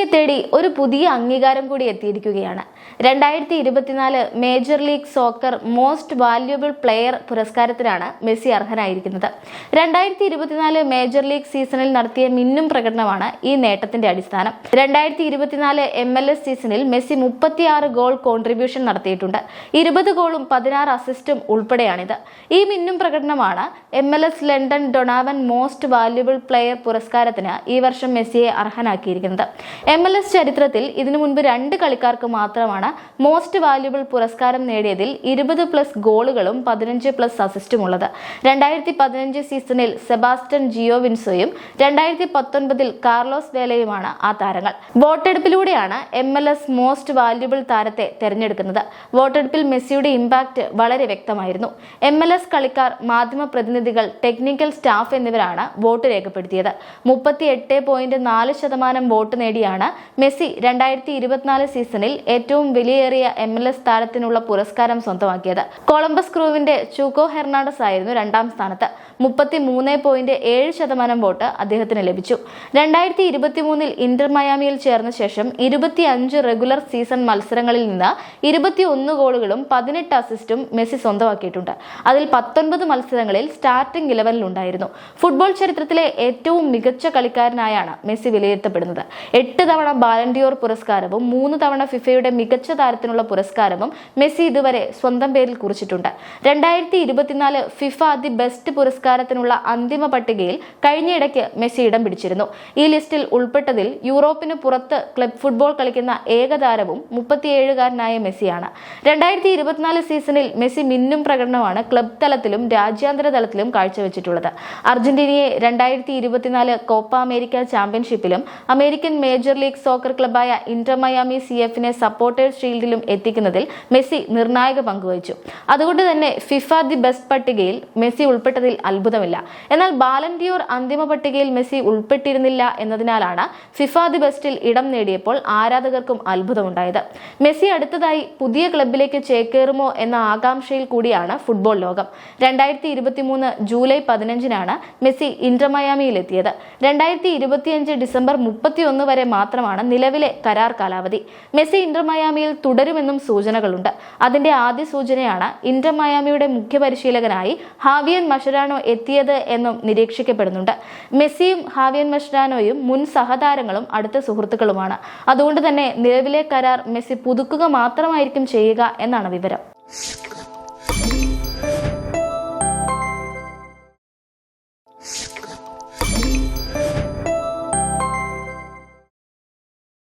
മെസ്സിയെ തേടി ഒരു പുതിയ അംഗീകാരം കൂടി എത്തിയിരിക്കുകയാണ്. 2024 major league soccer most valuable player പുരസ്കാരത്തിനാണ് മെസ്സി അർഹനായിരിക്കുന്നത്. 2024 മേജർ ലീഗ് സീസണിൽ നടത്തിയ മിന്നും പ്രകടനമാണ് ഈ നേട്ടത്തിന്റെ അടിസ്ഥാനം. 2024 MLS സീസണിൽ മെസ്സി 36 ഗോൾ കോൺട്രിബ്യൂഷൻ നടത്തിയിട്ടുണ്ട്. 20 ഗോളും 16 അസിസ്റ്റും ഉൾപ്പെടെയാണിത്. ഈ മിന്നും പ്രകടനമാണ് MLS London ഡൊണാവൻ most valuable player പുരസ്കാരത്തിന് ഈ വർഷം മെസ്സിയെ അർഹനാക്കിയിരിക്കുന്നത്. MLS ചരിത്രത്തിൽ ഇതിനു മുൻപ് 2 കളിക്കാർക്ക് മാത്രമാണ് മോസ്റ്റ് വാല്യുബിൾ പുരസ്കാരം നേടിയതിൽ 20+ ഗോളുകളും 15+ അസിസ്റ്റും ഉള്ളത്. 2015 സീസണിൽ സെബാസ്റ്റ്യൻ ജിയോവിൻസോയും 2019 കാർലോസ് വേലയുമാണ് ആ താരങ്ങൾ. വോട്ടെടുപ്പിലൂടെയാണ് MLS മോസ്റ്റ് വാല്യുബിൾ താരത്തെ തെരഞ്ഞെടുക്കുന്നത്. വോട്ടെടുപ്പിൽ മെസ്സിയുടെ ഇമ്പാക്ട് വളരെ വ്യക്തമായിരുന്നു. MLS കളിക്കാർ, മാധ്യമ പ്രതിനിധികൾ, ടെക്നിക്കൽ സ്റ്റാഫ് എന്നിവരാണ് വോട്ട് രേഖപ്പെടുത്തിയത്. 38.4% വോട്ട് നേടിയാണ് മെസ്സി 2024 സീസണിൽ ഏറ്റവും വിലയേറിയ MLS താരത്തിനുള്ള പുരസ്കാരം സ്വന്തമാക്കിയത്. കൊളംബസ് ക്രൂവിന്റെ ചൂക്കോ ഹെർണാണ്ടസ് ആയിരുന്നു 2ാം സ്ഥാനത്ത്. 33.7% വോട്ട് അദ്ദേഹത്തിന് ലഭിച്ചു. 2023 ഇന്റർ മയാമിയിൽ ചേർന്ന ശേഷം 25 റെഗുലർ സീസൺ മത്സരങ്ങളിൽ നിന്ന് 21 ഗോളുകളും 18 അസിസ്റ്റും മെസ്സി സ്വന്തമാക്കിയിട്ടുണ്ട്. അതിൽ 19 മത്സരങ്ങളിൽ സ്റ്റാർട്ടിംഗ് 11-ൽ ഉണ്ടായിരുന്നു. ഫുട്ബോൾ ചരിത്രത്തിലെ ഏറ്റവും മികച്ച കളിക്കാരനായാണ് മെസ്സി വിലയിരുത്തപ്പെടുന്നത്. 8 തവണ ബാലൻഡിയോർ പുരസ്കാരവും 3 തവണ ഫിഫയുടെ മികച്ച താരത്തിനുള്ള പുരസ്കാരവും മെസ്സി ഇതുവരെ സ്വന്തം പേരിൽ കുറിച്ചിട്ടുണ്ട്. 2024 ഫിഫ ദി ബെസ്റ്റ് പുരസ്കാരത്തിനുള്ള അന്തിമ പട്ടികയിൽ കഴിഞ്ഞയിടയ്ക്ക് മെസ്സി ഇടം പിടിച്ചിരുന്നു. ഈ ലിസ്റ്റിൽ ഉൾപ്പെട്ടതിൽ യൂറോപ്പിന് പുറത്ത് ക്ലബ് ഫുട്ബോൾ കളിക്കുന്ന ഏക താരവും 37-കാരനായ മെസ്സിയാണ്. 2024 സീസണിൽ മെസ്സി മിന്നും പ്രകടനമാണ് ക്ലബ് തലത്തിലും രാജ്യാന്തര തലത്തിലും കാഴ്ചവെച്ചിട്ടുള്ളത്. അർജന്റീനയെ 2024 കോപ്പ അമേരിക്ക ചാമ്പ്യൻഷിപ്പിലും അമേരിക്കൻ മേജർ ലീഗ് സോക്കർ ക്ലബായ ഇന്റർ മയാമി CFനെ സപ്പോർട്ടേഴ്സ് ഷീൽഡിലും എത്തിക്കുന്നതിൽ മെസ്സി നിർണായക പങ്കുവഹിച്ചു. അതുകൊണ്ട് തന്നെ ഫിഫ ദി ബെസ്റ്റ് പട്ടികയിൽ മെസ്സി ഉൾപ്പെട്ടതിൽ അത്ഭുതമില്ല. എന്നാൽ ബാലൻഡിയോർ അന്തിമ പട്ടികയിൽ മെസ്സി ഉൾപ്പെട്ടിരുന്നില്ല എന്നതിനാലാണ് ഫിഫ ദി ബെസ്റ്റിൽ ഇടം നേടിയപ്പോൾ ആരാധകർക്കും അത്ഭുതമുണ്ടായത്. മെസ്സി അടുത്തതായി പുതിയ ക്ലബിലേക്ക് ചേക്കേറുമോ എന്ന ആകാംക്ഷയിൽ കൂടിയാണ് ഫുട്ബോൾ ലോകം. 2023 ജൂലൈ 15-നാണ് മെസ്സി ഇന്റർ മയാമിയിൽ എത്തിയത്. 2025 ഡിസംബർ 31 വരെ മാത്രമാണ് നിലവിലെ കരാർ കാലാവധി. മെസ്സി ഇന്റർ മയാമിയിൽ തുടരുമെന്നും സൂചനകളുണ്ട്. അതിന്റെ ആദ്യ സൂചനയാണ് ഇന്റർ മയാമിയുടെ മുഖ്യ പരിശീലകനായി ഹാവിയൻ മഷരാനോ എത്തിയത് എന്നും നിരീക്ഷിക്കപ്പെടുന്നുണ്ട്. മെസ്സിയും ഹാവിയൻ മഷരാനോയും മുൻ സഹതാരങ്ങളും അടുത്ത സുഹൃത്തുക്കളുമാണ്. അതുകൊണ്ട് തന്നെ നിലവിലെ കരാർ മെസ്സി പുതുക്കുക മാത്രമായിരിക്കും ചെയ്യുക എന്നാണ് വിവരം.